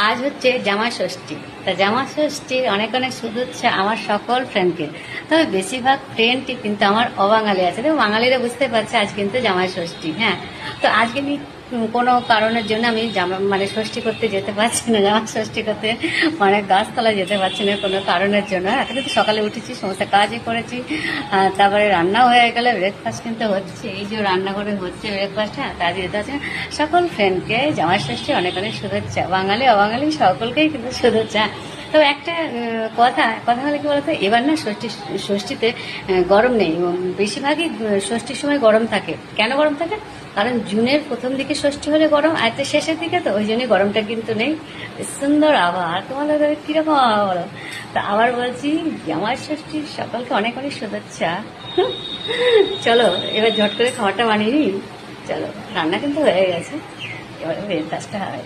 আজ হচ্ছে জামাই ষষ্ঠী। তা জামাই ষষ্ঠীর অনেক অনেক শুভেচ্ছা আমার সকল ফ্রেন্ডকে। তবে বেশিরভাগ ফ্রেন্ডই কিন্তু আমার অবাঙালি আছে, তো বাঙালিরা বুঝতে পারছে আজ কিন্তু জামাই ষষ্ঠী। হ্যাঁ, তো আজকে কোনো কারণের জন্য আমি মানে ষষ্ঠী করতে যেতে পারছি না, জামা ষষ্ঠী করতে মানে গাছতলা যেতে পারছি না কোনো কারণের জন্য। এত কিন্তু সকালে উঠেছি, সমস্ত কাজই করেছি, তারপরে রান্নাও হয়ে গেলে, ব্রেকফাস্ট কিন্তু হচ্ছে, এই যে রান্নাঘরে হচ্ছে ব্রেকফাস্ট। হ্যাঁ, তা যেতে আছে। সকল ফ্রেন্ডকে জামাই ষষ্ঠী অনেক অনেক শুভেচ্ছা, বাঙালি অবাঙালি সকলকেই কিন্তু শুভেচ্ছা। তো একটা কথা হলে কি বলতো, এবার না ষষ্ঠীতে গরম নেই, বেশিরভাগই ষষ্ঠীর সময় গরম থাকে। কেন গরম থাকে? কারণ জুনের প্রথম দিকে ষষ্ঠী হলে গরম, আর তো শেষের দিকে, তো ওই জন্যই গরমটা কিন্তু নেই। সুন্দর আবহাওয়া। তোমাদের কিরকম আবহাওয়া বলো? তা আবার বলছি, জামাই ষষ্ঠীর সকলকে অনেক অনেক শুভেচ্ছা। চলো এবার ঝট করে খাবারটা বানিয়ে নিই। চলো, রান্না কিন্তু হয়ে গেছে, এবার ব্রেকফাস্টটা হয়।